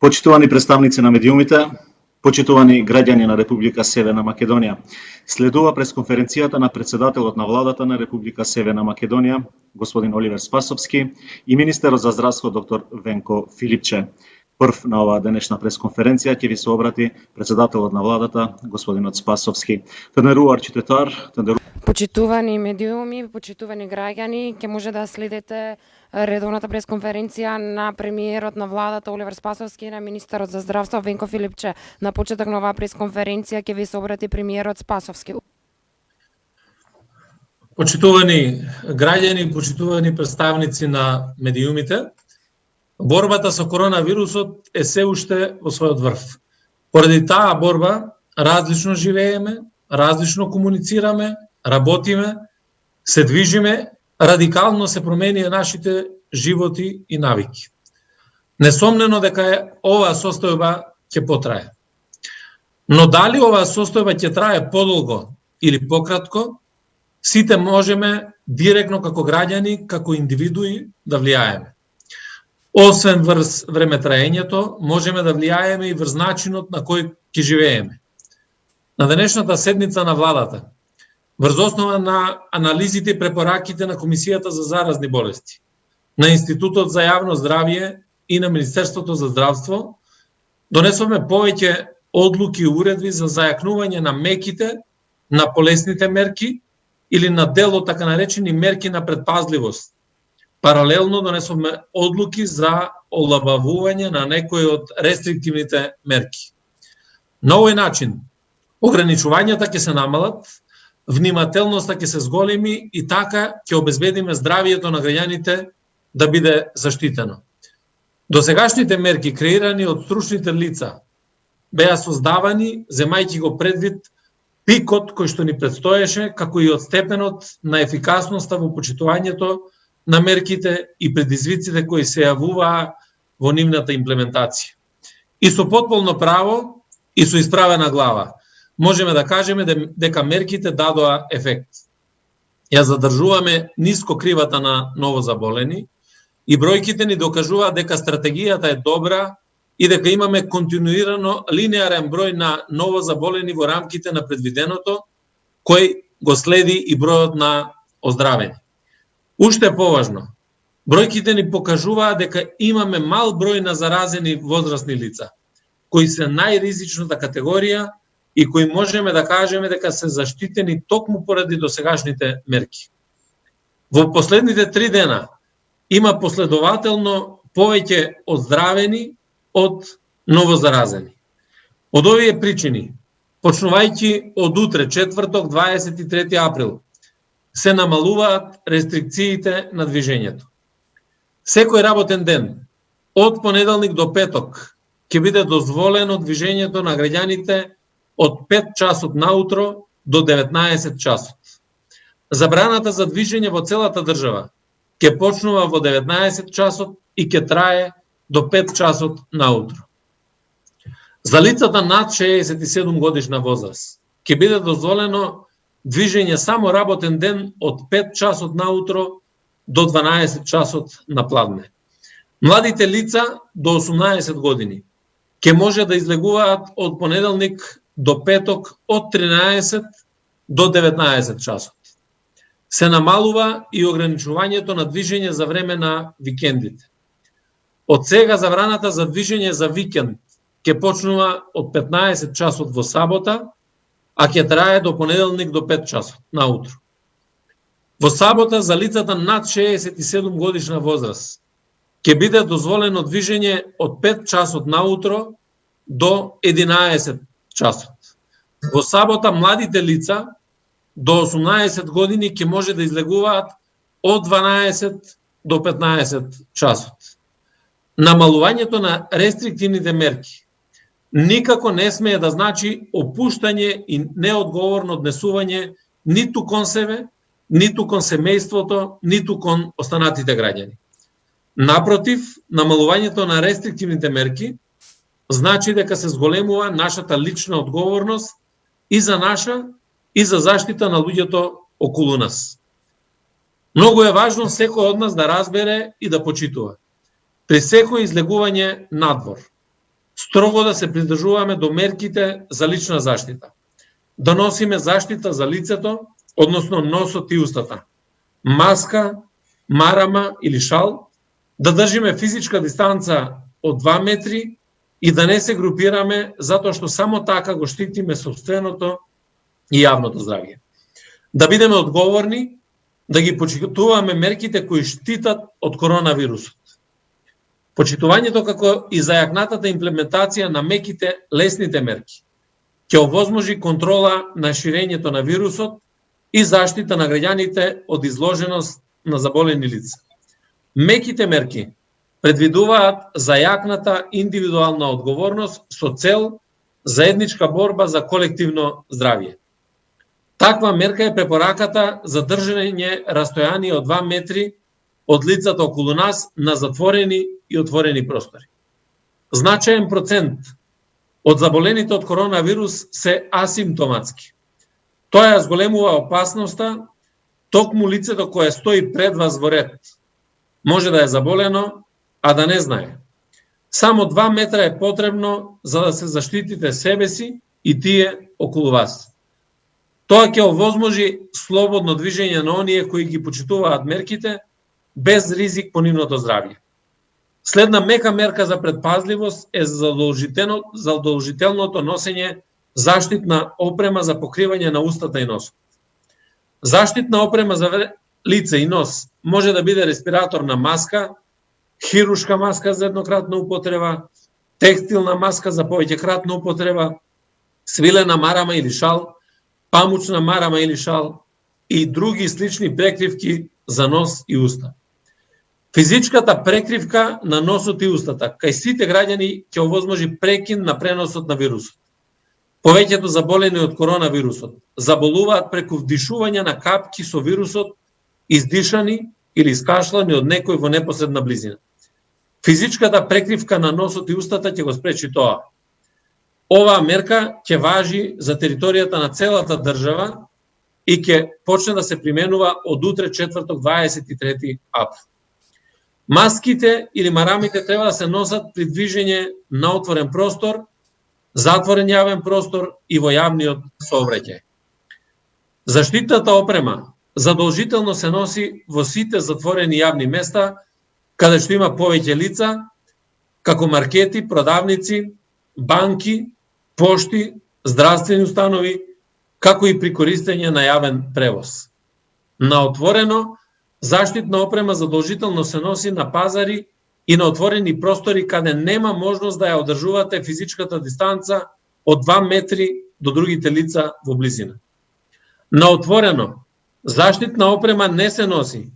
Почитувани представници на медиумите, почитувани граѓани на Република Северна Македонија, следува пресконференцијата на председателот на владата на Република Северна Македонија, господин Оливер Спасовски, и министерот за здравство доктор Венко Филипче. Прв на оваа денешна пресконференција ќе ви се обрати председателот на владата, господинот Спасовски. Почитувани медиуми, почитувани граѓани, ќе може да следите редовната пресконференција на премиерот на владата Оливер Спасовски и на министерот за здравство Венко Филипче. На почеток на оваа пресконференција ќе ви се обрати премиерот Спасовски. Почитувани граѓани, почитувани представници на медиумите, борбата со коронавирусот е се уште во својот врв. Поради таа борба различно живееме, различно комуницираме, работиме, се движиме, радикално се променија нашите животи и навики. Несомнено дека оваа состојба ќе потрае. Но дали оваа состојба ќе трае подолго или пократко, сите можеме директно како граѓани, како индивидуи да влијаеме. Освен врз времетраењето, можеме да влијаеме и врз начинот на кој ќе живееме. На денешната седница на владата, врз основа на анализите и препораките на Комисијата за заразни болести, на Институтот за јавно здравје и на Министерството за здравство, донесовме повеќе одлуки и уредби за зајакнување на меките, на полесните мерки или на дел од така наречени мерки на предпазливост. Паралелно донесовме одлуки за олабавување на некои од рестриктивните мерки. На овој начин, ограничувањата ќе се намалат, внимателноста ќе се зголеми и така ќе обезбедиме здравието на граѓаните да биде заштитено. Досегашните мерки, креирани од стручните лица, беа создавани, земајќи го предвид пикот кој што ни предстоеше, како и од степенот на ефикасноста во почитувањето на мерките и предизвиците кои се јавуваа во нивната имплементација. И со потполно право и со исправена глава, можеме да кажеме дека мерките дадоа ефект. Ја задржуваме ниско кривата на новозаболени и бројките ни докажуваат дека стратегијата е добра и дека имаме континуирано линеарен број на новозаболени во рамките на предвиденото, кој го следи и бројот на оздравени. Уште поважно, бројките ни покажуваат дека имаме мал број на заразени возрастни лица, кои се најризичната категорија и кои можеме да кажеме дека се заштитени токму поради досегашните мерки. Во последните 3 дена има последователно повеќе оздравени од новозаразени. Од овие причини, почнувајќи од утре, четврток, 23 април, се намалуваат рестрикциите на движењето. Секој работен ден, од понеделник до петок, ќе биде дозволено движењето на граѓаните од 5 часот наутро до 19 часот. Забраната за движење во целата држава ќе почнува во 19 часот и ќе трае до 5 часот наутро. За лицата над 67 годишна возраст ќе биде дозволено движење само работен ден од 5 часот наутро до 12 часот напладне. Младите лица до 18 години ќе може да излегуваат од понеделник до петок од 13 до 19 часот. Се намалува и ограничувањето на движење за време на викендите. Од сега забраната за движење за викенд ќе почнува од 15 часот во сабота, а ќе трае до понеделник до 5 часот наутро. Во сабота за лицата над 67 годишна возраст ќе биде дозволено движење од 5 часот наутро до 11 часот. Во сабота младите лица до 18 години ќе може да излегуваат од 12 до 15 часот. Намалувањето на рестриктивните мерки никако не смее да значи опуштање и неодговорно однесување ниту кон себе, ниту кон семејството, ниту кон останатите граѓани. Напротив, намалувањето на рестриктивните мерки значи дека се зголемува нашата лична одговорност и за наша, и за заштита на луѓето околу нас. Многу е важно секој од нас да разбере и да почитува. При секој излегување надвор, строго да се придржуваме до мерките за лична заштита. Да носиме заштита за лицето, односно носот и устата. Маска, марама или шал, да држиме физичка дистанца од 2 метри и да не се групираме, затоа што само така го штитиме сопственото и јавното здравје. Да бидеме одговорни, да ги почитуваме мерките кои штитат од коронавирусот. Почитувањето како и зајакнатата имплементација на меките лесните мерки ќе овозможи контрола на ширењето на вирусот и заштита на граѓаните од изложеност на заболени лица. Меките мерки предвидуваат зајакната индивидуална одговорност со цел заедничка борба за колективно здравје. Таква мерка е препораката за држање растојание од 2 метри од лицата околу нас на затворени и отворени простори. Значаен процент од заболените од коронавирус се асимптоматски. Тоа ја зголемува опасноста токму лицето кое стои пред вас во ред. Може да е заболено, а да не знае. Само 2 метра е потребно за да се заштитите себе си и тие околу вас. Тоа ќе овозможи слободно движење на оние кои ги почитуваат мерките без ризик по нивното здравје. Следна мека мерка за предпазливост е задолжителното носење заштитна опрема за покривање на устата и носот. Заштитна опрема за лице и нос може да биде респираторна маска, хируршка маска за еднократна употреба, текстилна маска за повеќекратна употреба, свилена марама или шал, памучна марама или шал и други слични прекривки за нос и уста. Физичката прекривка на носот и устата кај сите граѓани ќе овозможи прекин на преносот на вирусот. Повеќето заболени од коронавирусот заболуваат преку вдишување на капки со вирусот, издишани или искашлани од некој во непосредна близина. Физичката прекривка на носот и устата ќе го спречи тоа. Оваа мерка ќе важи за територијата на целата држава и ќе почне да се применува од утре четврток 23 април. Маските или марамите треба да се носат при движење на отворен простор, затворен јавен простор и во јавниот сообраќај. Заштитната опрема задолжително се носи во сите затворени јавни места каде што има повеќе лица, како маркети, продавници, банки, пошти, здравствени установи, како и при користење на јавен превоз. На отворено, заштитна опрема задолжително се носи на пазари и на отворени простори каде нема можност да ја одржувате физичката дистанца од 2 метри до другите лица во близина. На отворено, заштитна опрема не се носи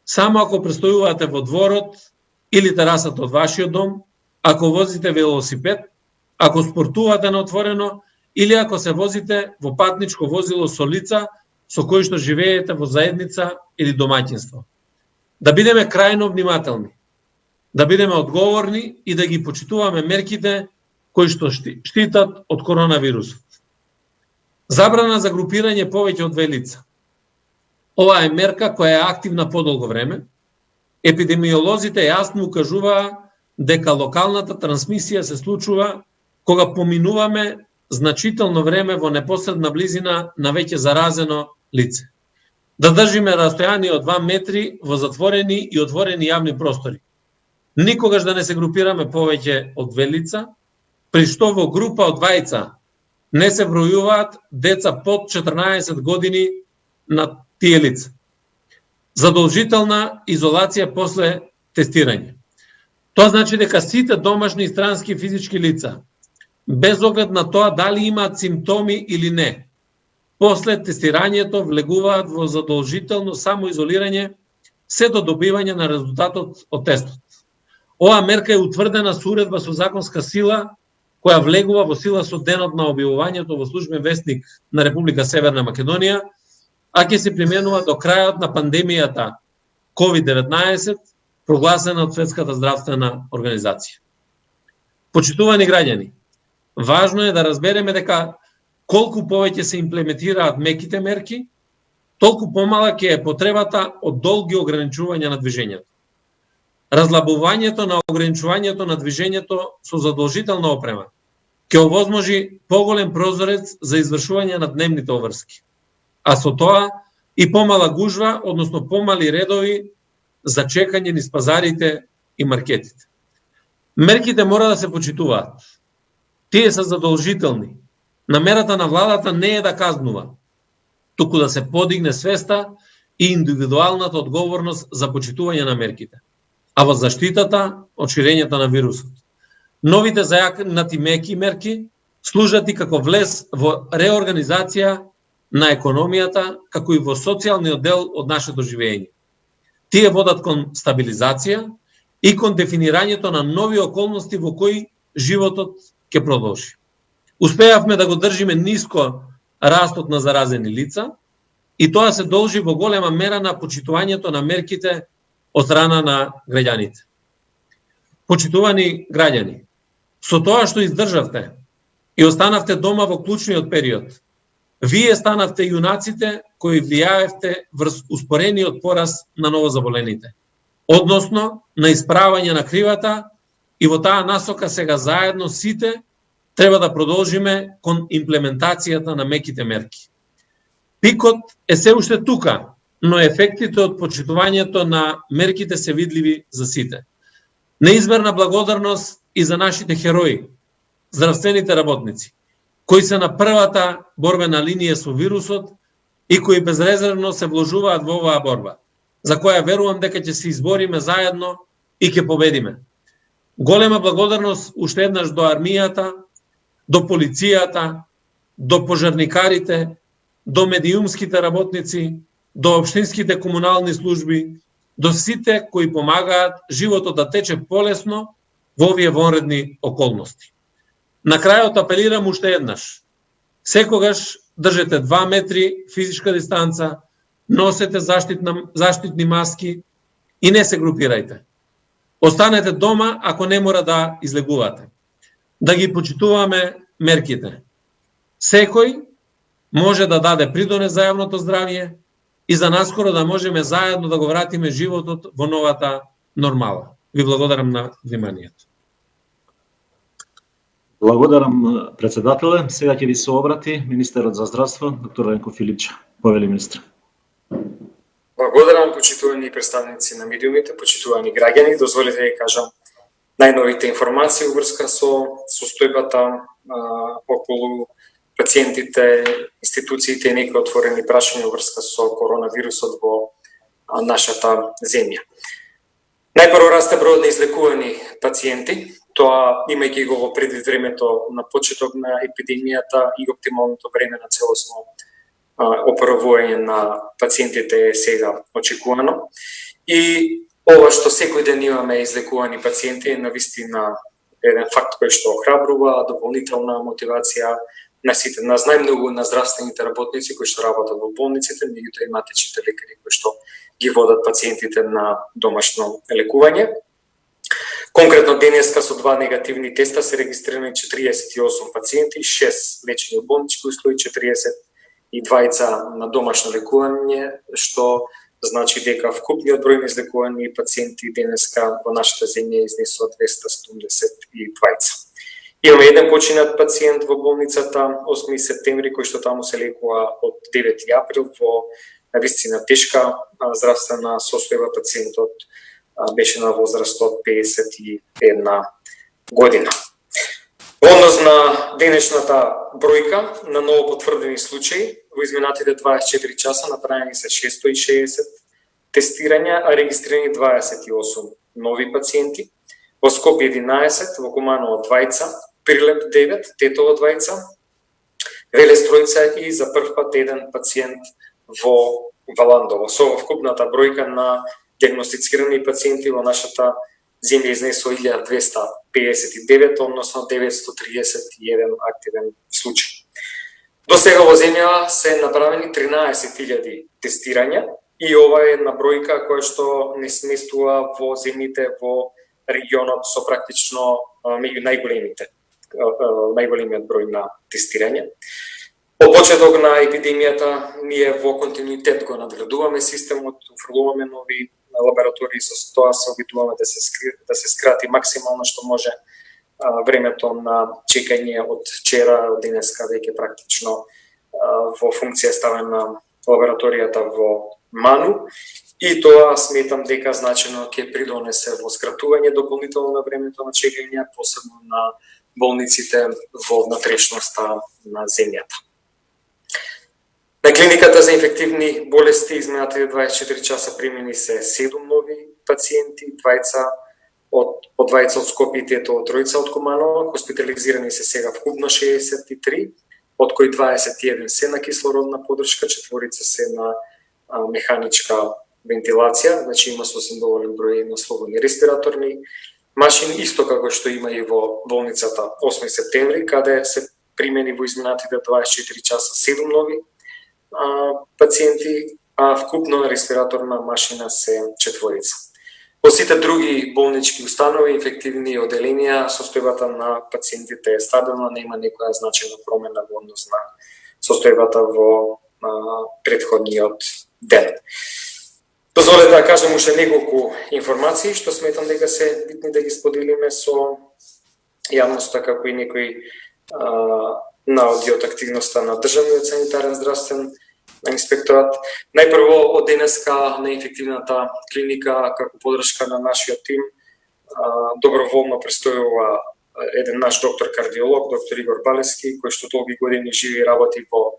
само ако престојувате во дворот или терасата од вашиот дом, ако возите велосипед, ако спортувате на отворено или ако се возите во патничко возило со лица со кои што живеете во заедница или домаќинство. Да бидеме крајно внимателни, да бидеме одговорни и да ги почитуваме мерките кои што штитат од коронавирусот. Забрана за групирање повеќе од 2 лица. Ова е мерка која е активна подолго време. Епидемиолозите јасно укажуваа дека локалната трансмисија се случува кога поминуваме значително време во непосредна близина на веќе заразено лице. Да држиме растојание од 2 метри во затворени и отворени јавни простори. Никогаш да не се групираме повеќе од 2 лица, при што во група од 2 не се бројуваат деца под 14 години на тие лица. Задолжителна изолација после тестирање. Тоа значи дека сите домашни и странски физички лица, без оглед на тоа дали имаат симптоми или не, после тестирањето влегуваат во задолжително самоизолирање се до добивање на резултатот од тестот. Оваа мерка е утврдена со уредба со законска сила, која влегува во сила со денот на објавувањето во Службен весник на Република Северна Македонија, а ќе се применува до крајот на пандемијата COVID-19, прогласена од Светската здравствена организација. Почитувани граѓани, важно е да разбереме дека колку повеќе се имплементираат меките мерки, толку помалка ќе е потребата од долги ограничувања на движењето. разлабувањето на ограничувањето на движењето со задолжителна опрема ќе овозможи поголем прозорец за извршување на дневните обврски, а со тоа и помала гужва, односно помали редови за чекање низ пазарите и маркетите. Мерките мора да се почитуваат. Тие се задолжителни. Намерата на владата не е да казнува, туку да се подигне свеста и индивидуалната одговорност за почитување на мерките, а во заштитата од ширењето на вирусот. Новите зајакнати меки мерки служат и како влез во реорганизација на економијата, како и во социјалниот дел од нашето живење. Тие водат кон стабилизација и кон дефинирањето на нови околности во кои животот ќе продолжи. Успеавме да го држиме ниско растот на заразени лица и тоа се должи во голема мера на почитувањето на мерките од страна на граѓаните. Почитувани граѓани, со тоа што издржавте и останавте дома во клучниот период, вие станавте јунаците кои влијаевте врз успорениот пораз на новозаболените, односно на исправање на кривата, и во таа насока сега заедно сите треба да продолжиме кон имплементацијата на меките мерки. Пикот е се уште тука, но ефектите од почитувањето на мерките се видливи за сите. Неизмерна благодарност и за нашите херои, здравствените работници, кои се на првата борбена линија со вирусот и кои безрезервно се вложуваат во оваа борба, за која верувам дека ќе се избориме заедно и ќе победиме. Голема благодарност уште еднаш до армијата, до полицијата, до пожарникарите, до медиумските работници, до општинските комунални служби, до сите кои помагаат животот да тече полесно во овие вонредни околности. На крајот апелирам уште еднаш. Секогаш држете 2 метри физичка дистанца, носете заштитни маски и не се групирајте. Останете дома ако не мора да излегувате. Да ги почитуваме мерките. Секој може да даде придонес за јавното здравје и за наскоро да можеме заедно да го вратиме животот во новата нормала. Ви благодарам на вниманието. Благодарам, председателе. Сега ќе ви се обрати министерот за здравство, доктор Венко Филипче. Повели министр. Благодарам, почитувани представници на медиумите, почитувани граѓани. Дозволите да кажам најновите информации врска со состојбата околу пациентите, институциите и некои отворени прашања врска со коронавирусот во нашата земја. Најпрво расте бројот на излекувани пациенти, тоа имајќи го во предвид времето на почеток на епидемијата и оптималното време на целосно оправување на пациентите е сега очекувано. И ова што секој ден имаме излекувани пациенти е навистина еден факт кој што охрабрува, дополнителна мотивација на сите нас, најмногу на здравствените работници кои што работат во болниците, меѓутоа имате чите лекари кои што ги водат пациентите на домашно лекување. Конкретно денеска со 2 негативни теста се регистрирани 48 пациенти, 6 лечени во болнички услови, 42 на домашно лекување, што значи дека вкупниот број на излекувани пациенти денеска во нашата земја изнесува 272. Имаме еден починат пациент во болницата 8 септември кој што таму се лекува од 9 април во навистина тешка здравствена состојба. Пациентот беше на возраст од 51 година. Во однос на денешната бројка на ново потврдени случаи, во изминатите 24 часа направени се 660 тестирања, а регистрирани 28 нови пациенти. Во Скопје 11, во Куманово 2, Прилеп 9, Тетово 2, Велес 3 и за прв пат еден пациент во Валандово. Со вкупната бројка на диагностицирани пациенти во нашата земја изнесува 1259, односно 931 активен случај. До сега во земја се направени 13.000 тестирања и ова е една бројка која што не сместува во земјите во регионот со практично меѓу најголемиот број на тестирања. Од почеток на епидемијата ние во континуитет го надградуваме системот, офрлуваме нови лаборатории, со тоа се обидуваме да се скрати максимално што може времето на чекање од вчера, од денеска веќе практично во функција ставена лабораторијата во Ману, и тоа сметам дека значено ќе придонесе во скратување дополнително на времето на чекање, посебно на болниците во внатрешноста на земјата. На клиниката за инфективни болести изминатите 24 часа примени се 7 нови пациенти, по двајца од Скопје и тето тројца од Куманово, хоспитализирани се сега вкупно 63, од кои 21 се на кислородна поддршка, 4 се на механичка вентилација, значи има сосем доволен број на слободни респираторни машини, исто како што има и во болницата 8 септември, каде се примени во изминатите 24 часа 7 нови пациенти, а вкупно на респираторна машина се 4. Во сите други болнички установи, инфективни оделенија, состојбата на пациентите е стабилна, нема некоја значајна промена во однос на состојбата во претходниот ден. Дозволете да кажем уште неколку информации што сметам дека се битни да ги споделиме со јавноста, како и некои наоди од активноста на Државниот санитарен здравствен инспекторат. Најпрво, од денеска на инфективната клиника, како подршка на нашиот тим, доброволно престојува еден наш доктор кардиолог, доктор Игор Балески, кој што долги години живи и работи во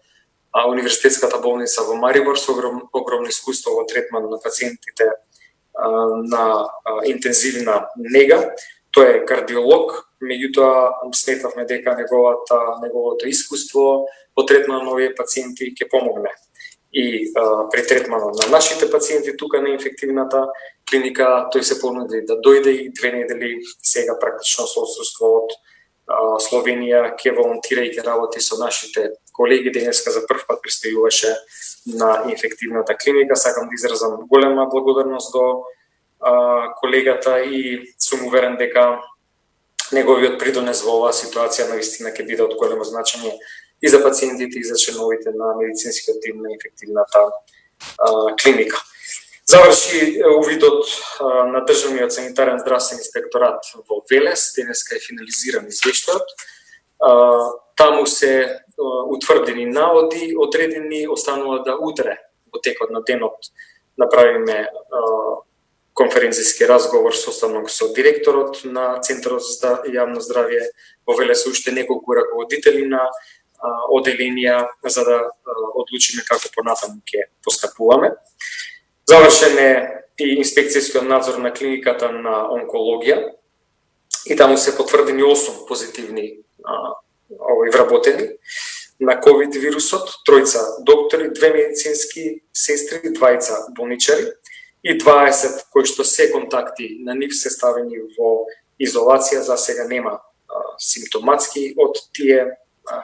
Универзитетската болница во Марибор, со огромно искуство во третман на пациентите на интензивна нега. Тој е кардиолог, меѓутоа сметавме дека неговото искуство во третман на овие пациенти ќе помогне и при третманот на нашите пациенти тука на инфективната клиника. Тој се понуди да дојде и 2 недели сега практично со отсуство од Словенија ќе волонтира и ќе работи со нашите колеги. Денеска за прв пат престојуваше на инфективната клиника. Сакам да изразам голема благодарност до колегата и сум уверен дека неговиот придонес во оваа ситуација навистина ќе биде од големо значење и за пациентите и за членовите на медицинскиот тим на инфективната клиника. Заврши увидот на Државниот санитарен здравствен инспекторат во Велес, денеска е финализиран извештајот. Таму се утврдени наоди, одредени, останува да утре во текот на денот направиме конференцијски разговор составен со директорот на Центарот за јавно здравје во Велес, уште неколку раководители на оделенија, за да одлучиме како понатаму ќе постапуваме. Завршен е и инспекцијскиот надзор на клиниката на онкологија и таму се потврдени 8 позитивни вработени на COVID вирусот, 3 доктори, 2 медицински сестри, 2 болничари и 20 кои што се контакти на нив се ставени во изолација. За сега нема симптоматски од тие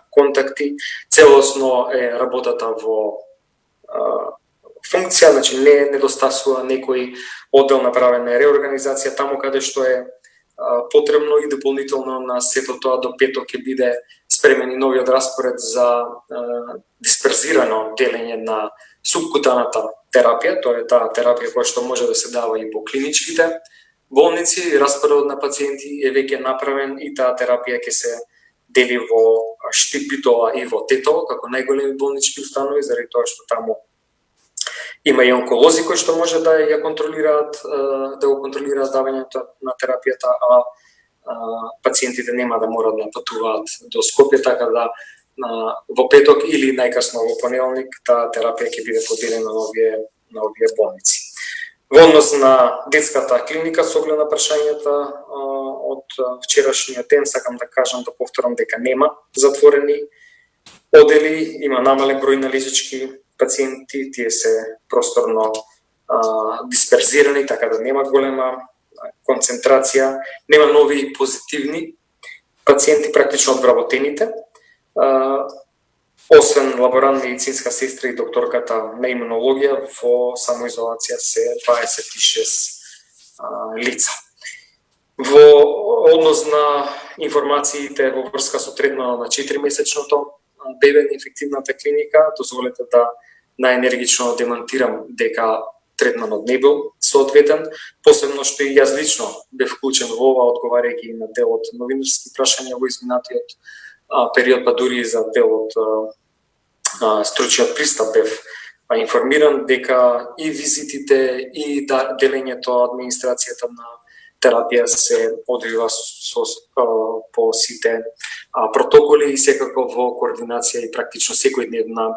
контакти. Целосно е работата во функција, значи не недостасува некој оддел, направена е реорганизација таму каде што е потребно и дополнително на сето тоа до петок ќе биде спремен и новиот распоред за дисперзирано делење на субкутаната терапија. Тоа е таа терапија која што може да се дава и по клиничките болници. Распоредот на пациенти е веќе направен и таа терапија ќе се дели во Штип, Битола и во Тетово како најголеми болнички установи, заради тоа што таму има и онколози кои што може да ја контролираат, да го контролираат давањето на терапијата, а пациентите нема да морат да патуваат до Скопје, така да во петок или најкасно во понеделник таа терапија ќе биде поделена на овие болници. Во однос на детската клиника, со оглед на прашањата од вчерашниот ден, сакам да кажам, да повторам дека нема затворени одели, има намален број на лежачки пациенти, тие се просторно дисперзирани, така да нема голема концентрација, нема нови позитивни пациенти практично од вработените. Освен лаборант, медицинска сестра и докторката на имунологија, во самоизолација се 26 лица. Во однос на информациите во врска со третманот на 4-месечното бебе на инфективната клиника, дозволете да најенергично демонтирам дека третманот не бил соодветен, посебно што и јас лично бев вклучен во ова, одговарајќи на дел од новинарски прашања во изминатиот период, па дури и за дел од стручниот пристап бев информиран дека и визитите и делењето, администрацијата на терапија се одвива по сите протоколи и секако во координација и практично секојдневна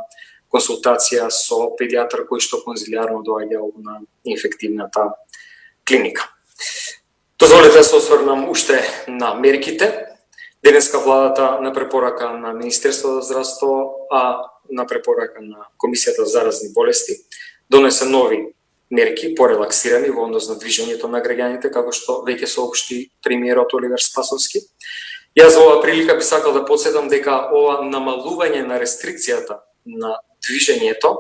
консултација со педијатар кој што конзилиарно доаѓа на инфективната клиника. Дозволете да се осврнам уште на мерките. Денеска владата на препорака на Министерството за здравство, а на препорака на Комисијата за заразни болести, донесе нови мерки, порелаксирани во однос на движењето на граѓаните, како што веќе соопшти премиерот Оливер Спасовски. Јас во оваа прилика би сакал да потсетам дека ова намалување на рестрикцијата на движењето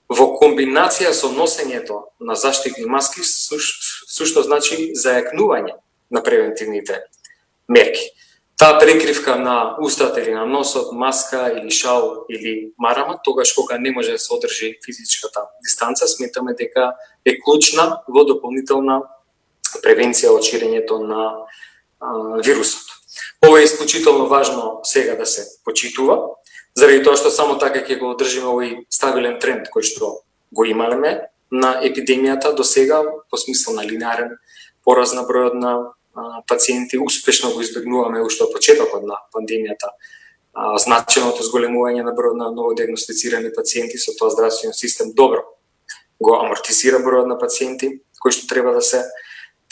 во комбинација со носењето на заштитни маски сушто значи зајакнување на превентивните мерки. Таа прекривка на устата или на носот, маска или шал или марама, тогаш кога не може да се одржи физичката дистанца, сметаме дека е клучна во дополнителна превенција од ширењето на вирусот. Ова е исклучително важно сега да се почитува, заради тоа што само така ќе го одржиме овој стабилен тренд кој што го ималме на епидемијата до сега, по смисла на линеарен пораз на бројот на пациенти, успешно го избегнуваме уште од почетокот на пандемијата. Значеното зголемување на бројот на новодиагностицирани пациенти, со тоа здравствениот систем добро го амортизира бројот на пациенти кои што треба да се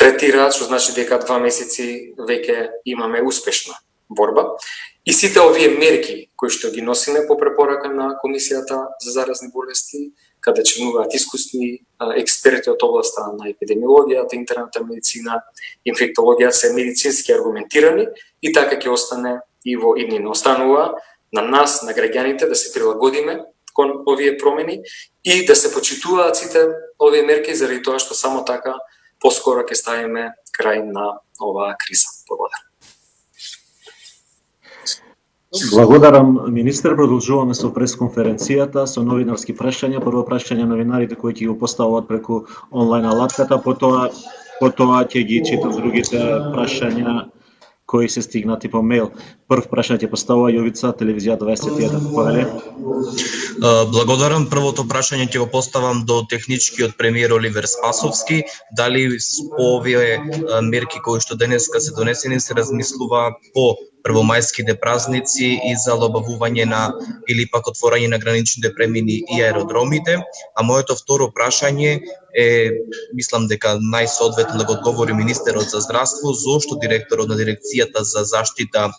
третираат, што значи дека 2 месеци веќе имаме успешна борба. И сите овие мерки кои што ги носиме по препорака на Комисијата за заразни болести, каде членуваат искусни експерти од областа на епидемиологијата, интерната медицина, инфектологија, се медицински аргументирани и така ќе остане и во иднина. Останува на нас, на граѓаните, да се прилагодиме кон овие промени и да се почитуваат сите овие мерки, заради тоа што само така поскоро ќе ставиме крај на оваа криза. Благодарам. Благодарам, министер. Продолжуваме со пресконференцијата со новинарски прашања. Прво прашање новинарите кои ќе го поставуваат преку онлайн алатката, потоа ќе ги читам другите прашања кои се стигнати по мејл. Прв прашање ќе поставува Јовица, телевизија 21. Повеле. Благодарам. Првото прашање ќе го поставам до техничкиот премиер Оливер Спасовски. Дали по овие мерки кои што денеска се донесени се размислува по првомајските празници и за олабавување на или пак отворање на граничните премини и аеродромите. А моето второ прашање е, мислам дека најсоодветно да го одговори министерот за здравство, зошто директорот на дирекцијата за заштита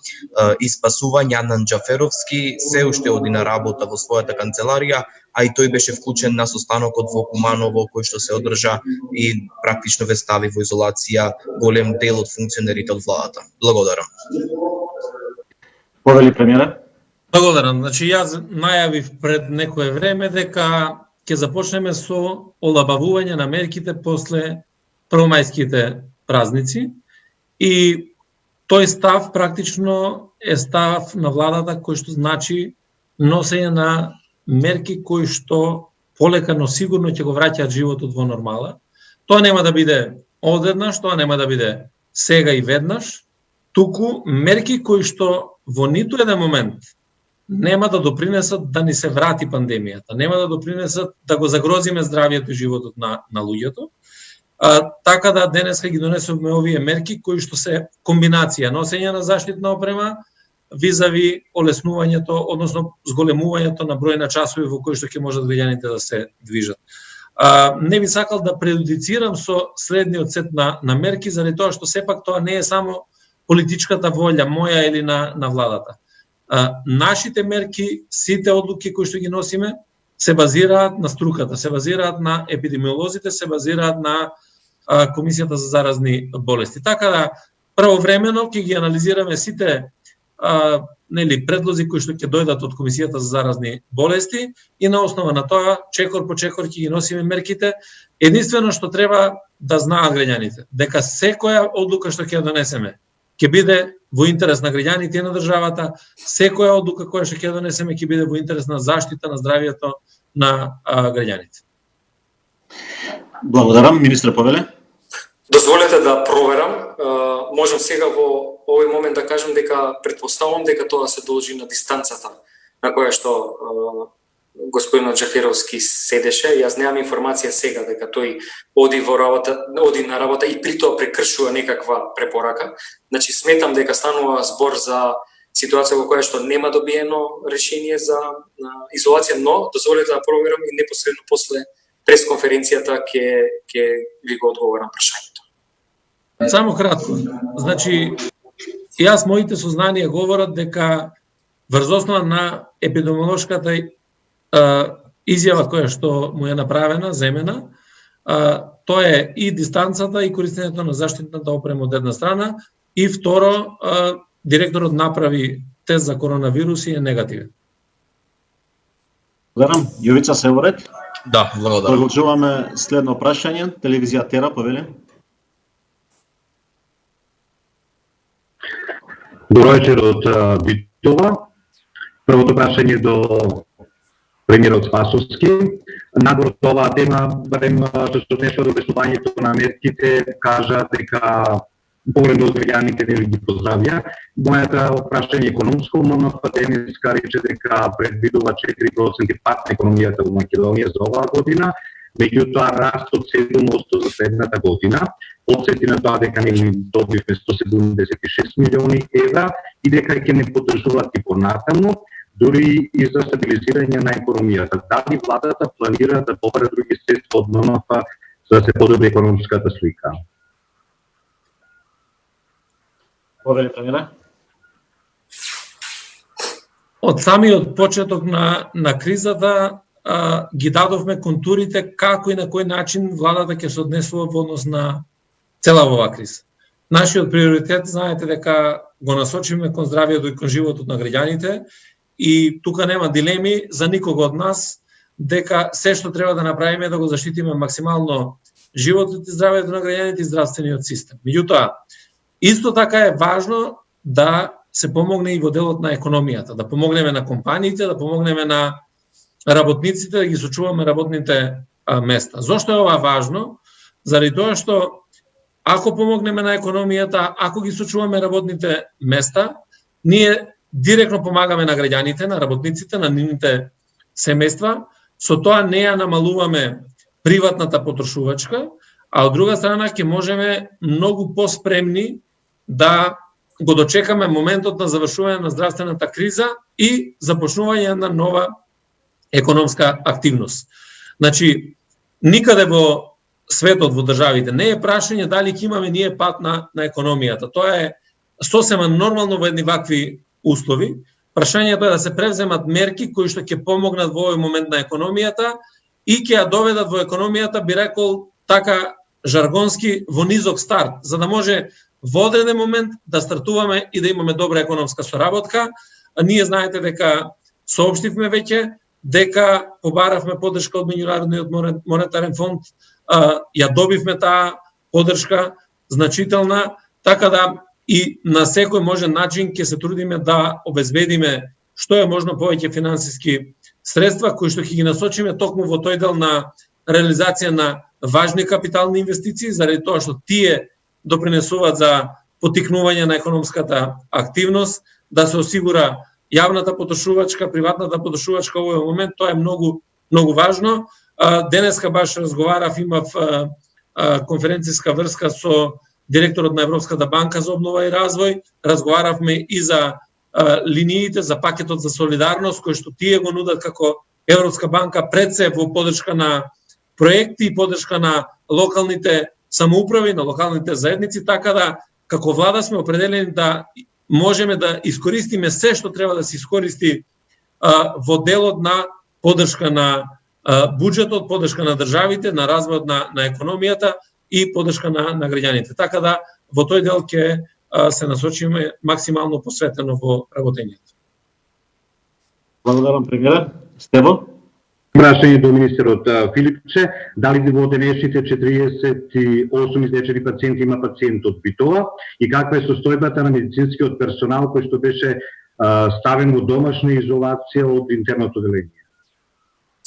и спасување Анан Џаферовски се уште оди на работа во својата канцеларија, а и тој беше вклучен на состанокот во Куманово кој што се одржа и практично ве стави во изолација голем дел од функционерите од владата. Благодарам. Повели премиера. Благодарам. Значи јас најавив пред некое време дека ќе започнеме со олабавување на мерките после првомајските празници и тој став практично е став на владата кој што значи носење на мерки кои што полека но сигурно ќе го враќаат животот во нормала. Тоа нема да биде одеднаш, тоа нема да биде сега и веднаш, туку мерки кои што во ниту еден момент нема да допринесат да ни се врати пандемијата, нема да допринесат да го загрозиме здравието и животот на луѓето. Така да денеска ги донесовме овие мерки кои што се комбинација носење на заштитна опрема визави олеснувањето, односно зголемувањето на број на часови во кои што ќе можат граѓаните да се движат. Не би сакал да прejudicирам со следниот сет на мерки, заради тоа што сепак тоа не е само политичката волја моја или на владата. Нашите мерки, сите одлуки кои што ги носиме, се базираат на струката, се базираат на епидемиолозите, се базираат на Комисијата за заразни болести. Така да, правовремено ќе ги анализираме сите предлози кои што ќе дојдат од Комисијата за заразни болести и на основа на тоа, чекор по чекор ќе ги носиме мерките. Единствено што треба да знаат граѓаните, дека секоја одлука што ќе донесеме ќе биде во интерес на граѓаните и на државата, секоја одлука која што ќе донесеме ќе биде во интерес на заштита на здравието на граѓаните. Благодарам, министре Павеле. Дозволете да проверам. Можам сега во овој момент да кажам дека претпоставувам дека тоа се должи на дистанцата на која што господинот Джаферовски седеше. Јас немам информација сега дека тој оди на работа и при тоа прекршува некаква препорака. Значи сметам дека станува збор за ситуација во која што нема добиено решение за изолација, но дозволете да проверам и непосредно после пресконференцијата ќе ви го одговорам прашањето. Само кратко. Значи, јас моите сознанија говорат дека врз основа на епидемиолошката изјава која што му е направена, земена, тоа е и дистанцата и користењето на заштитната опрема од една страна, и второ, директорот направи тест за коронавирус и е негативен. Благодарам. Јовица Севорет. Да, благодарам. Продолжуваме следно прашање. Телевизија Тера, Павеле. Добро вечер од Битова. Првото прашање до премиерот Спасовски. Надвор од оваа тема, барем што се однесува до обяснувањето на мерките, кажа дека погледно од граѓаните не ги поздравја. Мојата прашање е економско, ММФ денеска рече дека предвидува 4% пат на економијата во Македонија за оваа година, меѓутоа раст од 7% за следната година. Подсети на тоа дека ние добивме 176 милиони евра и дека ќе не поддржуваат и понатаму, дури и за стабилизирање на економијата. Дали владата планира да побара други средства од ММФ за да се подобри економската слика? Павеле, премиера. Од самиот почеток на кризата ги дадовме контурите како и на кој начин владата ќе се однесува во однос на цела оваа криза. Нашиот приоритет, знаете дека го насочиме кон здравието и кон животот на граѓаните и тука нема дилеми за никого од нас дека се што треба да направиме да го заштитиме максимално животот и здравието на граѓаните и здравствениот систем. Меѓутоа, исто така е важно да се помогне и во делот на економијата, да помогнеме на компаниите, да помогнеме на работниците, да ги сочуваме работните места. Зошто е ова важно? Заради тоа што ако помогнеме на економијата, ако ги сочуваме работните места, ние директно помагаме на граѓаните, на работниците, на нивните семејства, со тоа не ја намалуваме приватната потрошувачка, а од друга страна ќе можеме многу поспремни да го дочекаме моментот на завршување на здравствената криза и започнување на нова економска активност. Значи, никаде во светот, во државите, не е прашање дали ќе имаме ние пат на економијата. Тоа е сосема нормално во едни вакви услови. Прашањето е да се превземат мерки кои што ќе помогнат во овој момент на економијата и ќе ја доведат во економијата, би рекол така жаргонски, во низок старт, за да може во одреден момент да стартуваме и да имаме добра економска соработка. Ние знаете дека соопштивме веќе дека побаравме поддршка од Меѓународниот монетарен фонд, ја добивме таа поддршка значителна, така да и на секој можен начин ќе се трудиме да обезбедиме што е можно повеќе финансиски средства кои што ќе ги насочиме токму во тој дел на реализација на важни капитални инвестиции, заради тоа што тие допринесуваат за потикнување на економската активност, да се осигура јавната потрошувачка, приватната потрошувачка во овој момент, тоа е многу важно. Денеска баш разговарав, имав конференцијска врска со директорот на Европската банка за обнова и развој, разговаравме и за линиите, за пакетот за солидарност, кој што тие го нудат како Европска банка пред се во поддршка на проекти и поддршка на локалните самоуправи, на локалните заедници, така да како влада сме определени да можеме да искористиме се што треба да се искористи во делот на поддршка на буџетот, поддршка на државите, на развојот на економијата и поддршка на граѓаните. Така да во тој дел ќе се насочиме максимално посветено во работењето. Благодарам, премиера. Стево? Прашање до министерот Филипче, дали во денешните 48 излечени пациенти има пациент од Битова и каква е состојбата на медицинскиот персонал кој што беше ставен во домашна изолација од интерното одделение?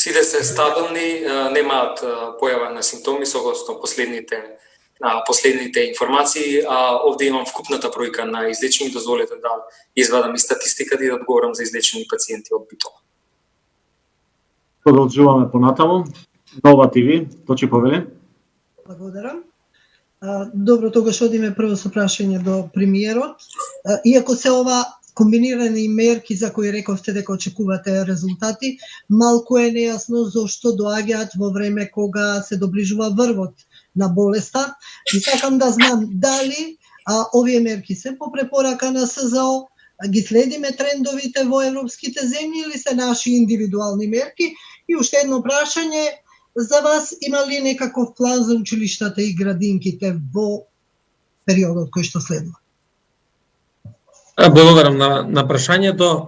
Сите се стабилни, немаат појава на симптоми согласно последните информации, а овде имам вкупната бројка на излечени, дозволете да извадам и статистиката и да одговорам за излечени пациенти од Битола. Продолжуваме понатаму. Нова ТВ, Точи Повеле. Благодарам. Добро, тогаш одиме прво со прашање до премиерот. Иако се ова комбинирани мерки за кои рековте дека очекувате резултати, малку е нејасно зошто доаѓаат во време кога се доближува врвот на болеста. И сакам да знам дали овие мерки се по препорака на СЗО, ги следиме трендовите во европските земји или се наши индивидуални мерки? И уште едно прашање за вас, има ли некаков план за училиштата и градинките во периодот кој што следува? Благодарам на прашањето.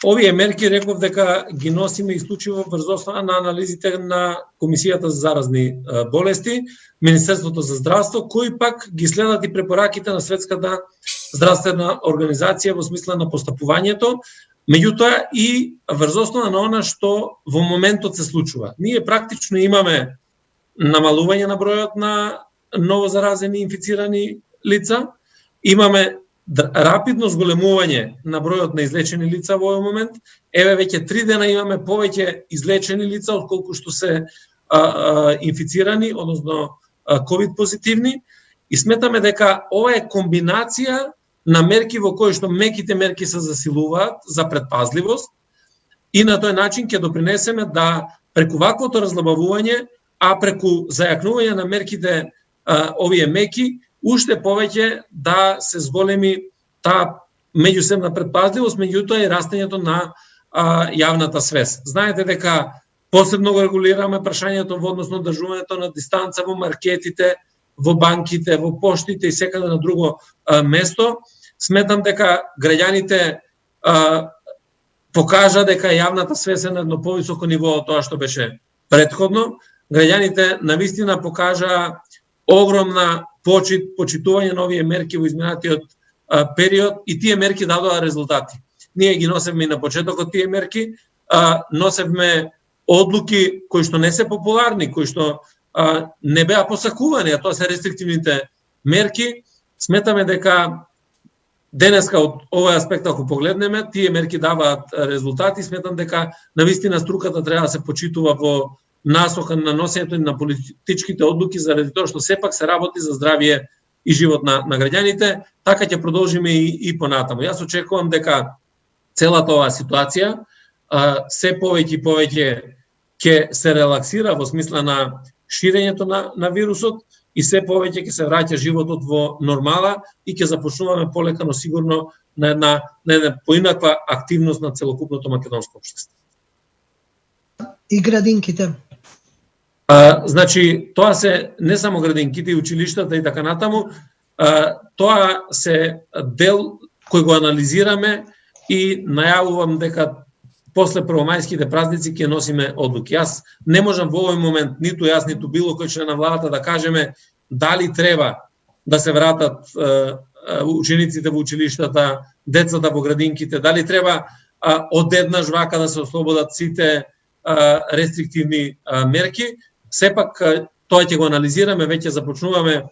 Овие мерки реков дека ги носиме исклучиво врз основа на анализите на Комисијата за заразни болести, Министерството за здравство, кои пак ги следат и препораките на Светската здравствена организација во смисла на постапувањето, меѓутоа и врз основа на она што во моментот се случува. Ние практично имаме намалување на бројот на новозаразени инфицирани лица, имаме рапидно зголемување на бројот на излечени лица во овој момент. Еве веќе 3 дена имаме повеќе излечени лица отколку што се инфицирани, односно ковид позитивни, и сметаме дека ова е комбинација на мерки во кои што меките мерки се засилуваат за предпазливост и на тој начин ќе допринесеме да преку ваквото разлабавување, а преку зајакнување на мерките овие меки, уште повеќе да се зголеми таа меѓусебна предпазливост, меѓутоа и растењето на јавната свест. Знаете дека посебно го регулираме прашањето во однос на држувањето на дистанца во маркетите, во банките, во поштите и секаде на друго место. Сметам дека граѓаните покажа дека јавната свест е на едно повисоко ниво од тоа што беше претходно. Граѓаните навистина покажа огромна почитување на овие мерки во изминатиот период и тие мерки дадоа резултати. Ние ги носевме и на почетокот тие мерки, носевме одлуки кои што не се популарни, кои што не беа посакувани, а тоа се рестриктивните мерки. Сметаме дека денеска од овој аспект, ако погледнеме, тие мерки даваат резултати. Сметам дека навистина струката треба да се почитува во насока на носењето на политичките одлуки, заради тоа што сепак се работи за здравје и живот на граѓаните. Така ќе продолжиме и понатаму. Јас очекувам дека целата оваа ситуација се повеќе и повеќе ќе се релаксира во смисла на ширењето на вирусот и се повеќе ќе се враќа животот во нормала и ќе започнуваме полека, но сигурно на една поинаква активност на целокупното македонско општество. И градинките? Значи, тоа се не само градинките и училиштата и така натаму, тоа се дел кој го анализираме и најавувам дека после првомајските празници ќе носиме одлуки. Јас не можам во овој момент, ниту јас, ниту било кој член на владата да кажеме дали треба да се вратат учениците во училиштата, децата во градинките, дали треба одеднаш вака да се ослободат сите рестриктивни мерки. Сепак тоа ќе го анализираме, веќе започнуваме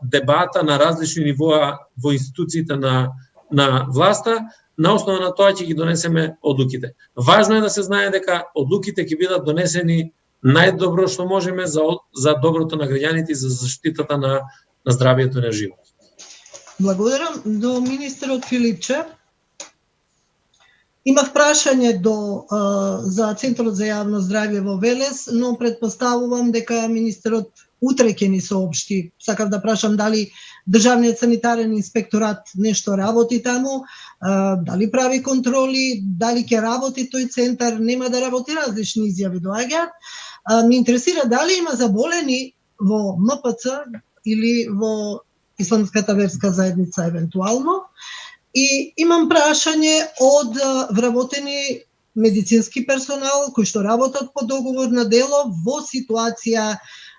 дебата на различни нивоа во институциите на власта. На основа на тоа ќе ги донесеме одлуките. Важно е да се знае дека одлуките ќе бидат донесени најдобро што можеме за доброто на граѓаните и за заштитата на здравието на живот. Благодарам. До министерот Филипче. Имав прашање за Центарот за јавно здравје во Велес, но предпоставувам дека министерот утре ќе ни соопшти. Сакав да прашам дали Државниот санитарен инспекторат нешто работи таму, дали прави контроли, дали ќе работи тој центар, нема да работи, различни изјави доаѓаат. Ме интересира дали има заболени во МПЦ или во Исламската верска заедница евентуално. И имам прашање од вработени медицински персонал кои што работат по договор на дело во ситуација